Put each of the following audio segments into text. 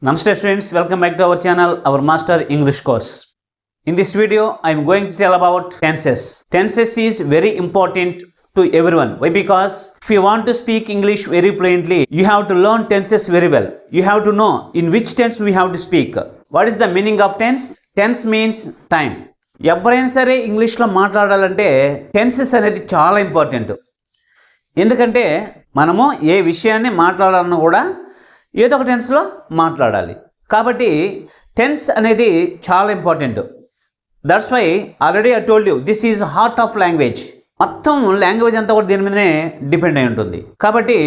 Namaste students, welcome back to our channel, our master English course. In this video, I am going to tell about tenses. Tenses is very important to everyone. Why? Because if you want to speak English very fluently, you have to learn tenses very well. You have to know in which tense we have to speak. What is the meaning of tense? Tense means time. ఎవరైనా సరే ఇంగ్లీష్లో మాట్లాడాలంటే tenses అనేది చాలా important. ఎందుకంటే మనము ఏ విషయాన్ని మాట్లాడాలన్నా కూడా ఏదో ఒక టెన్స్లో మాట్లాడాలి. కాబట్టి టెన్స్ అనేది చాలా important. That's why already I told you this is heart of language. మొత్తం లాంగ్వేజ్ అంతా కూడా దీని మీదనే డిపెండ్ అయి ఉంటుంది. కాబట్టి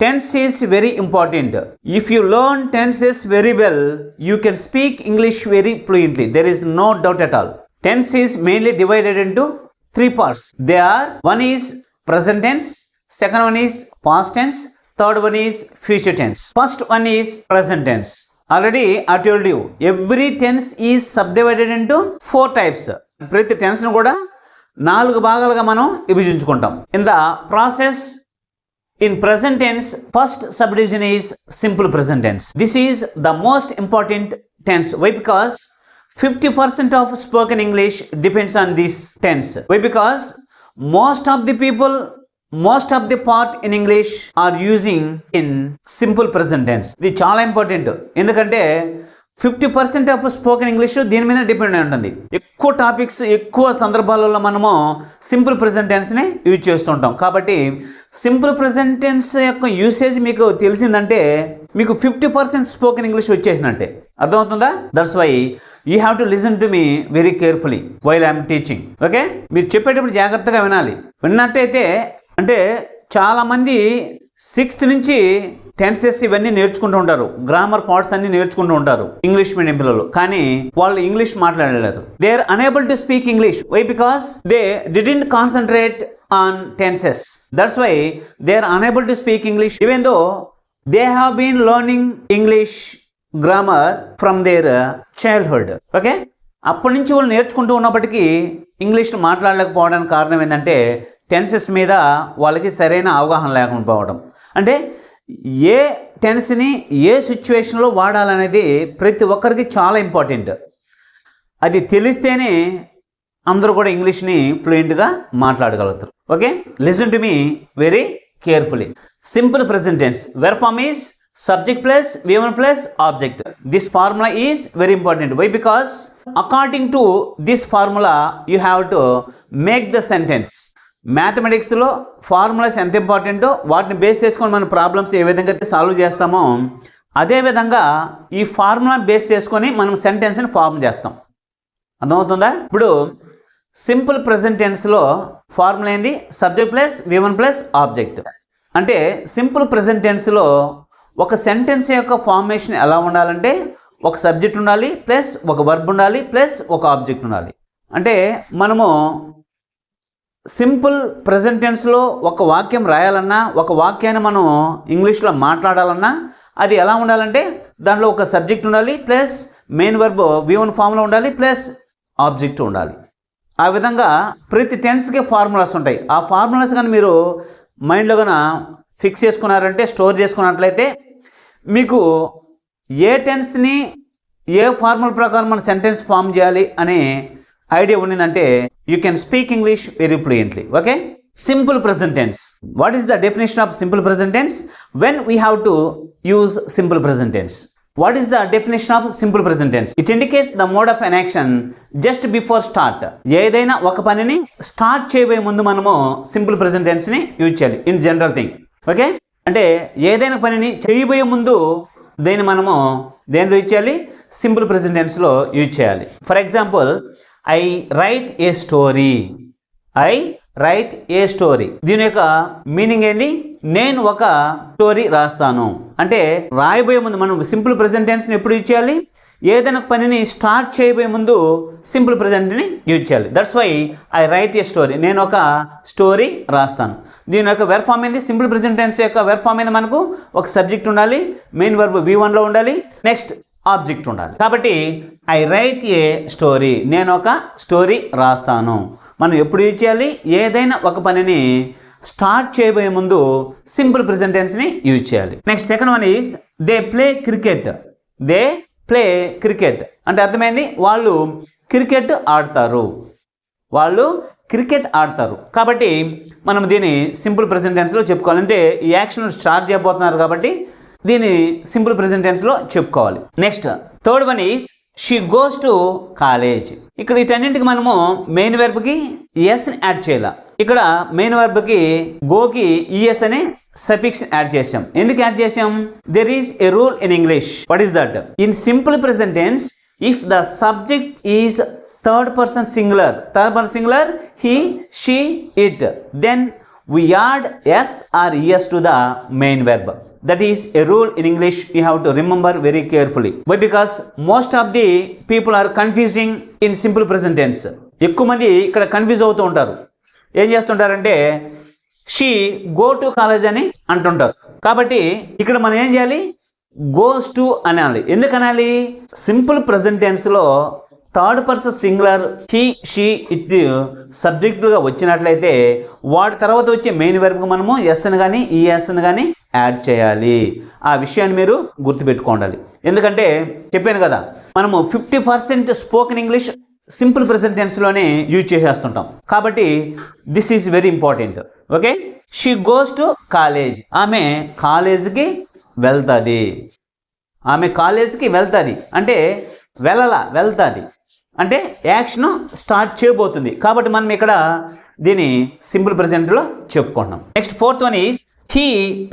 tense is very important. If you learn tenses very well you can speak English very fluently. There is no doubt at all. Tense is mainly divided into three parts. They are, one is present tense, second one is past tense, third one is future tense. First one is present tense. Already I told you every tense is subdivided into four types. ప్రతి tense ను కూడా 4 భాగాలుగా మనం విభజించుకుంటాం. In the process in present tense, first subdivision is simple present tense. This is the most important tense. Why? Because 50% of spoken English depends on this tense. Why? Because most of the people, most of the part in English are using in simple present tense. ఇది చాలా important. ఎందుకంటే 50% of spoken English దీని మీద depend అయి ఉంటుంది. ఎక్కువ topics ఎక్కువ సందర్భాలలో మనము సింపుల్ ప్రెజెంట్ టెన్స్ని యూజ్ చేస్తుంటాం. కాబట్టి సింపుల్ ప్రెజెంట్ టెన్స్ యొక్క యూసేజ్ మీకు తెలిసిందంటే మీకు 50% స్పోకెన్ ఇంగ్లీష్ వచ్చేసినట్టే. అర్థమవుతుందా? That's why you have to listen to me very carefully while I'm teaching. Okay, మీరు చెప్పేటప్పుడు జాగ్రత్తగా వినాలి. విన్నట్టయితే అంటే చాలామంది 6th నుంచి టెన్సెస్ ఇవన్నీ నేర్చుకుంటూ ఉంటారు, గ్రామర్ పార్ట్స్ అన్ని నేర్చుకుంటూ ఉంటారు ఇంగ్లీష్ మీడియం పిల్లలు. కానీ వాళ్ళు ఇంగ్లీష్ మాట్లాడలేదు. They are unable to speak English. Why? Because they didn't concentrate on tenses. That's why they are unable to speak English even though they have been learning English grammar from their childhood. Okay, అప్పటి నుంచి వాళ్ళు నేర్చుకుంటూ ఉన్నప్పటికీ English మాట్లాడలేకపోవడానికి కారణం ఏంటంటే tenses మీద వాళ్ళకి సరైన అవగాహన లేకుండా పోవడం. అంటే ఏ టెన్స్ని ఏ సిచ్యువేషన్లో వాడాలనేది ప్రతి ఒక్కరికి చాలా ఇంపార్టెంట్. అది తెలిస్తేనే అందరూ కూడా ఇంగ్లీష్ని ఫ్లూయెంట్గా మాట్లాడగలుగుతారు. Okay, listen to me very carefully. Simple present tense, verb form is subject plus V1 plus object. This formula is very important. Why? Because according to this formula you have to make the sentence. Mathematics లో formulas ఎంత ఇంపార్టెంటో వాటిని base చేసుకొని మన problems ఏ విధంగా solve చేస్తామో అదే విధంగా ఈ ఫార్ములా బేస్ చేసుకొని మనం సెంటెన్స్ని ఫార్మ్ చేస్తాం. అర్థమవుతుందా? ఇప్పుడు సింపుల్ ప్రెజెంట్ టెన్స్లో ఫార్ములా ఏంది? Subject plus V1 plus object. అంటే సింపుల్ ప్రెజెంట్ టెన్స్లో ఒక సెంటెన్స్ యొక్క ఫార్మేషన్ ఎలా ఉండాలంటే ఒక సబ్జెక్ట్ ఉండాలి ప్లస్ ఒక వర్బ్ ఉండాలి ప్లస్ ఒక ఆబ్జెక్ట్ ఉండాలి. అంటే మనము సింపుల్ ప్రెజెంట్ టెన్స్లో ఒక వాక్యం రాయాలన్నా ఒక వాక్యాన్ని మనం ఇంగ్లీష్లో మాట్లాడాలన్నా అది ఎలా ఉండాలంటే దాంట్లో ఒక సబ్జెక్ట్ ఉండాలి ప్లస్ మెయిన్ వర్బ్ V1 ఫామ్లో ఉండాలి ప్లస్ ఆబ్జెక్ట్ ఉండాలి. ఆ విధంగా ప్రతి టెన్స్కి ఫార్ములాస్ ఉంటాయి. ఆ ఫార్ములాస్ కానీ మీరు మైండ్లో కన్నా ఫిక్స్ చేసుకున్నారంటే స్టోర్ చేసుకున్నట్లయితే మీకు ఏ టెన్స్ని ఏ ఫార్ములా ప్రకారం మన సెంటెన్స్ ఫామ్ చేయాలి అనే ఐడియా ఉండిందంటే you can speak English very fluently. Okay, simple present tense. What is the definition of simple present tense? When we have to use simple present tense. What is the definition of simple present tense? It indicates the mode of an action just before start. ఏదైనా ఒక పనిని start చేయబోయే ముందు మనము simple present tense ని use చేయాలి in general thing. Okay, అంటే ఏదైనా పనిని చేయబోయే ముందు దేన్ని మనము దేనిలో యూజ్ చేయాలి? సింపుల్ ప్రెజెంట్ టెన్స్ లో యూజ్ చేయాలి. For example, I write a story. I write a story, దీని యొక్క మీనింగ్ ఏంది? నేను ఒక స్టోరీ రాస్తాను. అంటే రాయబోయే ముందు మనం సింపుల్ ప్రెజెంట్ టెన్స్ని ఎప్పుడు యూజ్ చేయాలి? ఏదైనా పనిని స్టార్ట్ చేయబోయే ముందు సింపుల్ ప్రెజెంట్ని యూజ్ చేయాలి. That's why I write a story, నేను ఒక స్టోరీ రాస్తాను. దీని యొక్క వెర్ ఫామ్ ఏంది? సింపుల్ ప్రెజెంట్ టెన్స్ యొక్క వెర్ ఫామ్ ఏంది? మనకు ఒక సబ్జెక్ట్ ఉండాలి, మెయిన్ వర్బ్ V1లో ఉండాలి, నెక్స్ట్ ఆబ్జెక్ట్ ఉండాలి. కాబట్టి ఐ రైట్ ఏ స్టోరీ, నేను ఒక స్టోరీ రాస్తాను. మనం ఎప్పుడు యూజ్ చేయాలి? ఏదైనా ఒక పనిని స్టార్ట్ చేయబోయే ముందు సింపుల్ ప్రెజెంట్ టెన్స్ ని యూజ్ చేయాలి. Next second one is they play cricket. They play cricket అంటే అర్థమైంది, వాళ్ళు క్రికెట్ ఆడతారు, వాళ్ళు క్రికెట్ ఆడతారు. కాబట్టి మనం దీన్ని సింపుల్ ప్రెజెంట్ టెన్స్లో చెప్పుకోవాలంటే ఈ యాక్షన్ స్టార్ట్ చేయబోతున్నారు కాబట్టి దీన్ని సింపుల్ ప్రెజెంట్ టెన్స్లో చెప్పుకోవాలి. Next third one is she goes to college. ఇక్కడ వీటన్నింటికి మనము మెయిన్ వెర్బ్కి ఎస్ని యాడ్ చేయాలి. ఇక్కడ మెయిన్ వెర్బ్కి గోకి ఈఎస్ అనే సఫిక్స్ యాడ్ చేసాం. ఎందుకు యాడ్ చేసాం? There is a rule in English. What is that? In simple present tense if the subject is third person singular he, she, it, then we add s or es to the main verb. That is a rule in English, you have to remember very carefully. Why? Because most of the people are confusing in simple present tense. ఎక్కువ మంది ఇక్కడ confuse అవుతూ ఉంటారు. ఏం చేస్తుంటారంటే she go to college అని అంటుంటారు. కాబట్టి ఇక్కడ మనం ఏం చేయాలి? goes to అనాలి. ఎందుకు అనాలి? సింపుల్ ప్రెజెంట్ టెన్స్లో third person singular he, she, it సబ్జెక్టుగా వచ్చినట్లయితే వాటి తర్వాత వచ్చే మెయిన్ వెర్బ్కి మనము ఎస్ని కానీ ఈఎస్ని కానీ యాడ్ చేయాలి. ఆ విషయాన్ని మీరు గుర్తుపెట్టుకోండి. ఎందుకంటే చెప్పాను కదా, మనము 50% స్పోకెన్ ఇంగ్లీష్ సింపుల్ ప్రెజెంట్ టెన్స్లోనే యూజ్ చేసేస్తుంటాం. కాబట్టి this is very important. Okay, she goes to college. ఆమె కాలేజీకి వెళ్తుంది. ఆమె కాలేజీకి వెళ్తుంది అంటే వెళ్తుంది అంటే యాక్షన్ స్టార్ట్ చేయబోతుంది. కాబట్టి మనం ఇక్కడ దీన్ని సింపుల్ ప్రెజెంట్లో చెప్పుకుంటున్నాం. Next fourth one is he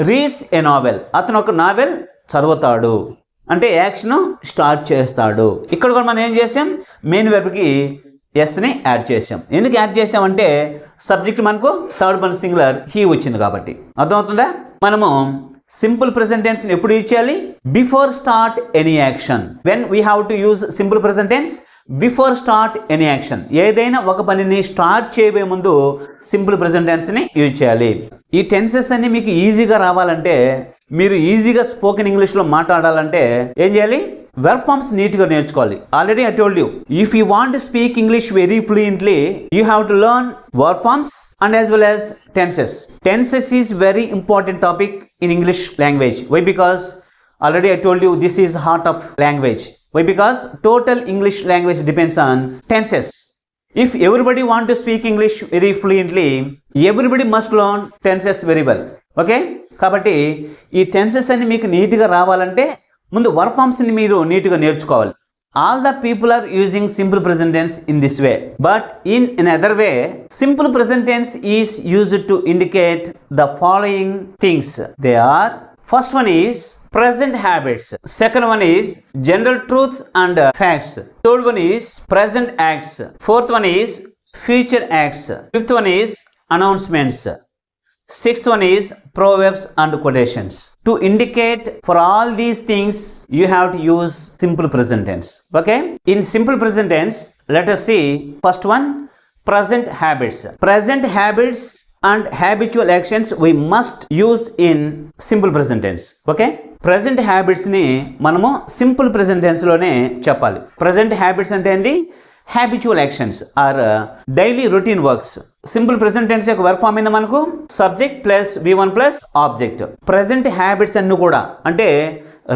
reads a novel. అతను ఒక నావెల్ చదువుతాడు అంటే యాక్షన్ స్టార్ట్ చేస్తాడు. ఇక్కడ కూడా మనం ఏం చేసాం? మెయిన్ వెర్బ్కి ఎస్ని యాడ్ చేసాం. ఎందుకు యాడ్ చేసామంటే సబ్జెక్ట్ మనకు థర్డ్ పర్సన్ సింగులర్ హీ వచ్చింది కాబట్టి. అర్థమవుతుందా? మనము సింపుల్ ప్రెజెంట్ టెన్స్ ఎప్పుడు యూజ్ చేయాలి? Before start any action. When we have to use simple present tense before start any action. ఏదైనా ఒక పనిని స్టార్ట్ చేయబోయే ముందు సింపుల్ ప్రెజెంట్ టెన్స్ని యూజ్ చేయాలి. ఈ టెన్సెస్ అన్ని మీకు ఈజీగా రావాలంటే, మీరు ఈజీగా స్పోకెన్ ఇంగ్లీష్లో మాట్లాడాలంటే ఏం చేయాలి? వెర్బ్ ఫార్మ్స్ నీట్గా నేర్చుకోవాలి. Already I told you, if you want to speak English very fluently you have to learn verb forms and as well as tenses. Tenses is very important topic in English language. Why? Because already I told you this is heart of language. Why? Because total English language depends on tenses. If everybody want to speak English very fluently, everybody must learn tenses very well. Okay? కాబట్టి ఈ tenses అన్ని మీకు నీట్గా రావాలంటే ముందు verb forms ని మీరు నీట్గా నేర్చుకోవాలి. All the people are using simple present tense in this way, but in another way simple present tense is used to indicate the following things. They are: first one is present habits, second one is general truths and facts, third one is present acts, fourth one is future acts, fifth one is announcements, sixth one is proverbs and quotations. To indicate for all these things you have to use simple present tense. Okay, in simple present tense let us see first one, present habits. Present habits and habitual actions we must use in simple present tense. Okay, present habits ni మనము simple present tense లోనే చెప్పాలి. Present habits అంటే ఏంది? Habitual actions or daily routine works. Simple present tense యొక్క verb form మీద మనకు subject plus V1 plus object. Present habits అన్ని కూడా అంటే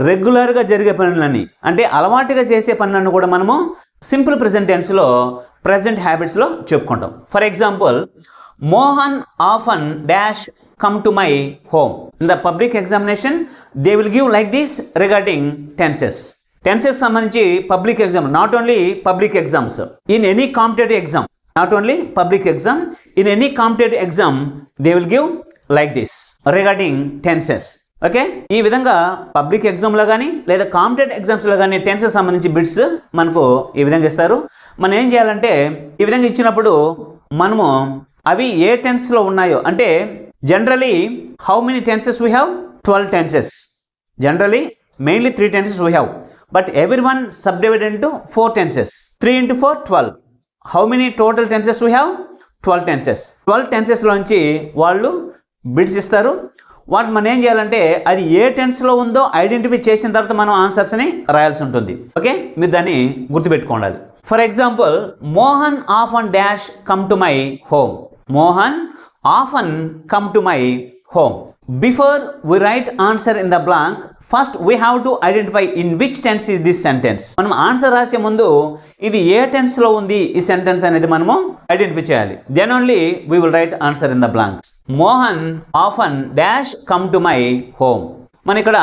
రెగ్యులర్గా జరిగే పనులన్నీ, అంటే అలవాటుగా చేసే పనులన్నీ కూడా మనము సింపుల్ ప్రెజెంట్ టెన్స్లో ప్రెజెంట్ హ్యాబిట్స్లో చెప్పుకుంటాం. For example, Mohan often dash come to my home. In the public examination they will give like this regarding tenses. Tenses సంబంధించి public exam, not only public exams, in any competitive exam, not only public exam, in any competitive exam they will give like this regarding tenses. Okay, ఈ విధంగా public ఎగ్జామ్లో కానీ లేదా competitive ఎగ్జామ్స్లో కానీ tenses సంబంధించి bits మనకు ఈ విధంగా ఇస్తారు. మనం ఏం చేయాలంటే ఈ విధంగా ఇచ్చినప్పుడు మనము అవి ఏ టెన్స్లో ఉన్నాయో, అంటే generally how many tenses we have? 12 tenses. Generally mainly 3 tenses we have, but everyone subdivided into 4 tenses. 3 into 4 12. How many total tenses we have? 12 tenses. 12 tenses లోంచి వాళ్ళు బిట్స్ ఇస్తారు. వాటి మనం ఏం చేయాలంటే అది ఏ టెన్స్లో ఉందో ఐడెంటిఫై చేసిన తర్వాత మనం ఆన్సర్స్ని రాయాల్సి ఉంటుంది. ఓకే, మీరు దాన్ని గుర్తుపెట్టుకోవాలి. For example, Mohan often dash come to my home. Mohan often come to my home. Before we write answer in the blank, first we have to identify in which tense is this sentence. మనం answer రాసే ముందు ఇది ఏ tense లో ఉంది ఈ sentence అనేది మనము identify చేయాలి. Then only we will write answer in the blanks. Mohan often dash come to my home. మన ఇక్కడ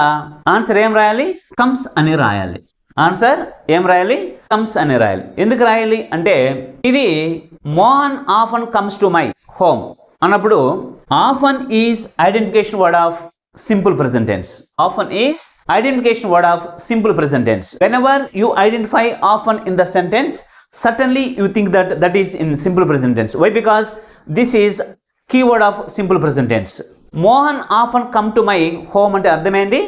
ఆన్సర్ ఏం రాయాలి? కమ్స్ అని రాయాలి. ఆన్సర్ ఏం రాయాలి? కమ్స్ అని రాయాలి. ఎందుకు రాయాలి అంటే ఇది Mohan often comes to my home అన్నప్పుడు often is identification word of simple present tense. Often is identification word of simple present tense. Whenever you identify often in the sentence, certainly you think that that is in simple present tense. Why? Because this is keyword of simple present tense. Mohan often come to my home అంటే అర్థమైంది.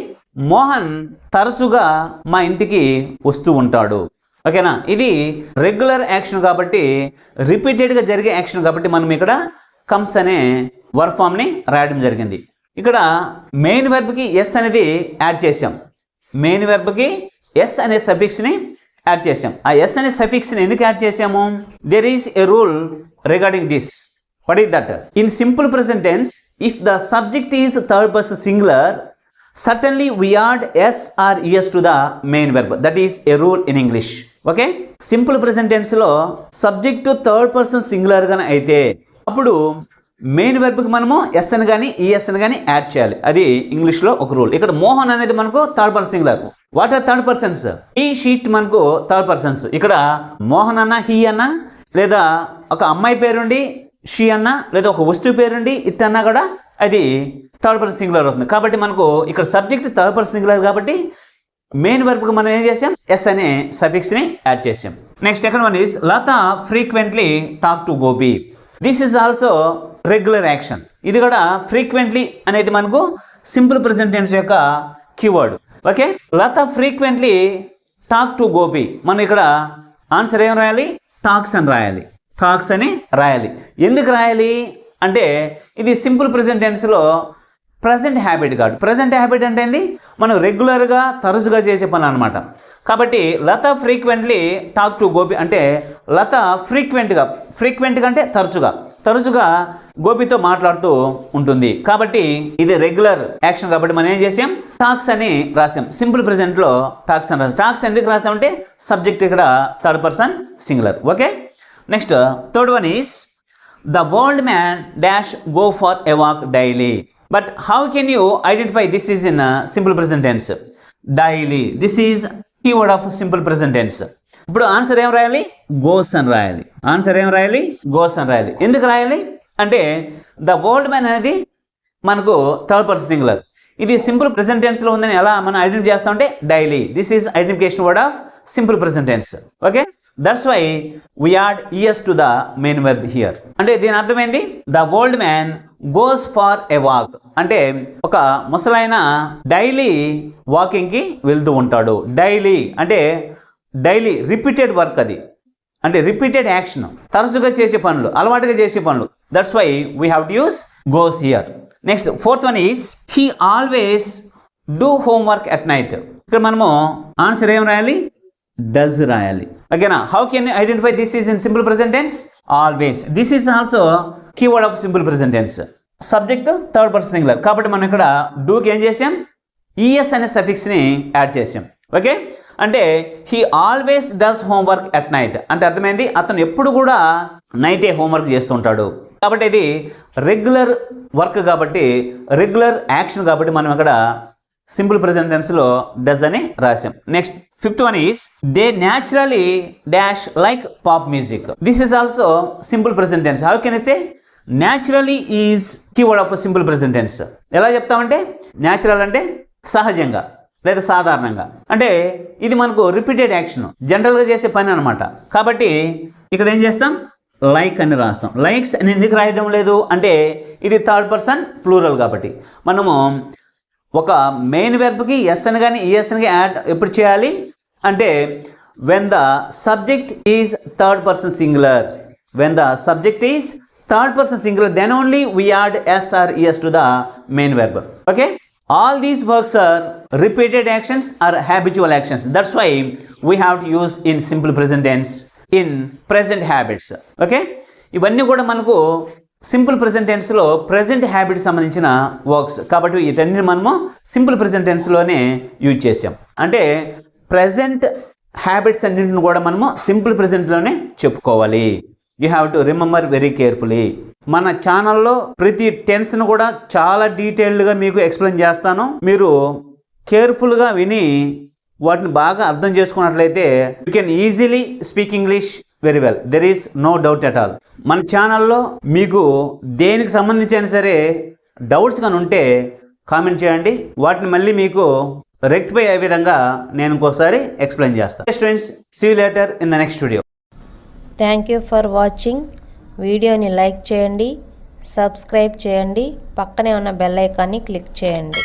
మోహన్ తరచుగా మా ఇంటికి వస్తూ ఉంటాడు. ఓకేనా? ఇది regular action కాబట్టి రిపీటెడ్గా జరిగే యాక్షన్ కాబట్టి మనం ఇక్కడ కమ్స్ అనే వర్బ్ ఫామ్ ని రాయడం జరిగింది. ఇక్కడ మెయిన్ వెర్బ్కి ఎస్ అనేది యాడ్ చేసాం. మెయిన్ వెర్బ్కి ఎస్ అనే సఫిక్స్ని యాడ్ చేసాం. ఆ ఎస్ అనే సఫిక్స్ని ఎందుకు యాడ్ చేసాము? There is a rule regarding this. What is that? In simple present tense if the subject is third person singular certainly we add S or ES to the main verb. That is a rule in English. Okay, simple present టెన్స్లో subject third person singular గానే అయితే అప్పుడు main వెర్బ్కి మనము yes అని కానీ ES అని కానీ add చేయాలి. అది ఇంగ్లీష్లో ఒక రూల్. ఇక్కడ మోహన్ అనేది మనకు third person singular. What or third persons? ఈ షీట్ మనకు థర్డ్ పర్సన్స్. ఇక్కడ మోహన్ అన్న, హీ అన్న, లేదా ఒక అమ్మాయి పేరుండి షీ అన్న, లేదా ఒక వస్తువు పేరుండి ఇట్ అన్నా కూడా అది థర్డ్ పర్సన్ సింగులర్ అవుతుంది. కాబట్టి మనకు ఇక్కడ సబ్జెక్ట్ థర్డ్ పర్సన్ సింగులర్ కాబట్టి మెయిన్ వెర్బ్కి మనం ఏం చేసాం? ఎస్ అనే సఫిక్స్ని యాడ్ చేసాం. Next second one is Latha frequently talk to Gopi. This is also regular action. ఇది కూడా ఫ్రీక్వెంట్లీ అనేది మనకు సింపుల్ ప్రెజెంట్ టెన్స్ యొక్క keyword. Okay, Latha frequently talk to Gopi. మనం ఇక్కడ ఆన్సర్ ఏం రాయాలి? టాక్స్ అని రాయాలి. టాక్స్ అని రాయాలి. ఎందుకు రాయాలి అంటే ఇది సింపుల్ ప్రెజెంట్ టెన్స్లో ప్రజెంట్ హ్యాబిట్ కాదు. ప్రజెంట్ హ్యాబిట్ అంటే ఏంది? మనం రెగ్యులర్గా తరచుగా చేసే పని అనమాట. కాబట్టి లత ఫ్రీక్వెంట్లీ టాక్ టు గోపి అంటే లత ఫ్రీక్వెంట్గా అంటే తరచుగా గోపితో మాట్లాడుతూ ఉంటుంది. కాబట్టి ఇది రెగ్యులర్ యాక్షన్ కాబట్టి మనం ఏం చేసాం? టాక్స్ అని రాసాం. సింపుల్ ప్రెజెంట్ లో టాక్స్ అని రాసాం. టాక్స్ ఎందుకు రాసామంటే సబ్జెక్ట్ ఇక్కడ third person singular. Okay, next third one is the old man dash go for a walk daily. But how can you identify this is in simple present tense? Daily, this is keyword of simple present tense. ఇప్పుడు answer ఏం రాయాలి? Goes అని రాయాలి. Answer ఏం రాయాలి? Goes అని రాయాలి. ఎందుకు రాయాలి అంటే ద ఓల్డ్ మ్యాన్ అనేది మనకు థర్డ్ పర్సన్ సింగులర్. ఇది సింపుల్ ప్రెజెంట్ టెన్స్ లో ఉందని ఎలా మనం ఐడెంటిఫై చేస్తామంటే daily. This is identification word of simple present tense. Okay, that's why we add E S to the main verb here. అంటే దీని అర్థమైంది the old man goes for a walk అంటే ఒక ముసలాయన డైలీ వాకింగ్ కి వెళ్తూ ఉంటాడు. డైలీ అంటే డైలీ రిపీటెడ్ వర్క్, అది అంటే రిపీటెడ్ యాక్షన్, తరచుగా చేసే పనులు, అలవాటుగా చేసే పనులు. That's why we have to use goes here. Next fourth one is he always do homework at night. ఇక్కడ మనము ఆన్సర్ ఏం రాయాలి? డస్ రాయాలి. ఓకేనా? How can you identify this is in simple present tense? Always. This is also keyword of simple present tense. Subject third person singular కాబట్టి మనం ఇక్కడ డూకి ఏం చేసాం? ఈఎస్ అనే సఫిక్స్ ని యాడ్ చేసాం. ఓకే, అంటే he always does homework at night అంటే అర్థమైంది అతను ఎప్పుడు కూడా నైటే హోంవర్క్ చేస్తుంటాడు. కాబట్టి ఇది రెగ్యులర్ వర్క్ కాబట్టి రెగ్యులర్ యాక్షన్ కాబట్టి మనం ఇక్కడ సింపుల్ ప్రెజెంట్ టెన్స్ లో డస్ అని రాసాం. Next fifth one is they naturally dash like pop music. This is also simple present tense. How can I say? Naturally is keyword of simple present tense. ఎలా చెప్తామంటే natural అంటే సహజంగా లేదా సాధారణంగా, అంటే ఇది మనకు రిపీటెడ్ యాక్షన్, జనరల్గా చేసే పని అనమాట. కాబట్టి ఇక్కడ ఏం చేస్తాం? లైక్ అని రాస్తాం. లైక్స్ అని ఎందుకు రాయడం లేదు అంటే ఇది థర్డ్ పర్సన్ ప్లూరల్ కాబట్టి మనము ఒక మెయిన్ వెర్బ్కి ఎస్ అని కానీ ఈఎస్ అని యాడ్ ఎప్పుడు చేయాలి అంటే when the subject is third person singular. When the subject is third person singular, then only we add s or es to the main verb. Okay, all these works are repeated actions or habitual actions. That's why we have to use in simple present tense in present habits. Okay, ఇవన్నీ కూడా మనకు simple present టెన్స్లో present habit సంబంధించిన works కాబట్టి వీటన్నిటిని మనము simple present టెన్స్లోనే use చేసాం. అంటే ప్రెజెంట్ హ్యాబిట్స్ అన్నింటిని కూడా మనము సింపుల్ ప్రెజెంట్లోనే చెప్పుకోవాలి. You have to remember very carefully. మన ఛానల్లో ప్రతి టెన్స్ను కూడా చాలా డీటెయిల్డ్గా మీకు ఎక్స్ప్లెయిన్ చేస్తాను. మీరు కేర్ఫుల్గా విని వాటిని బాగా అర్థం చేసుకున్నట్లయితే you can easily speak English very well. There is no doubt at all. మన ఛానల్లో మీకు దేనికి సంబంధించిన సరే డౌట్స్ కానీ ఉంటే కామెంట్ చేయండి. వాటిని మళ్ళీ మీకు రెక్టిఫై అయ్యే విధంగా నేను ఇంకోసారి ఎక్స్ప్లెయిన్ చేస్తాను. Students, see you later in the next video. Thank you for watching. వీడియోని లైక్ చేయండి, సబ్స్క్రైబ్ చేయండి, పక్కనే ఉన్న బెల్ ఐకాన్ని క్లిక్ చేయండి.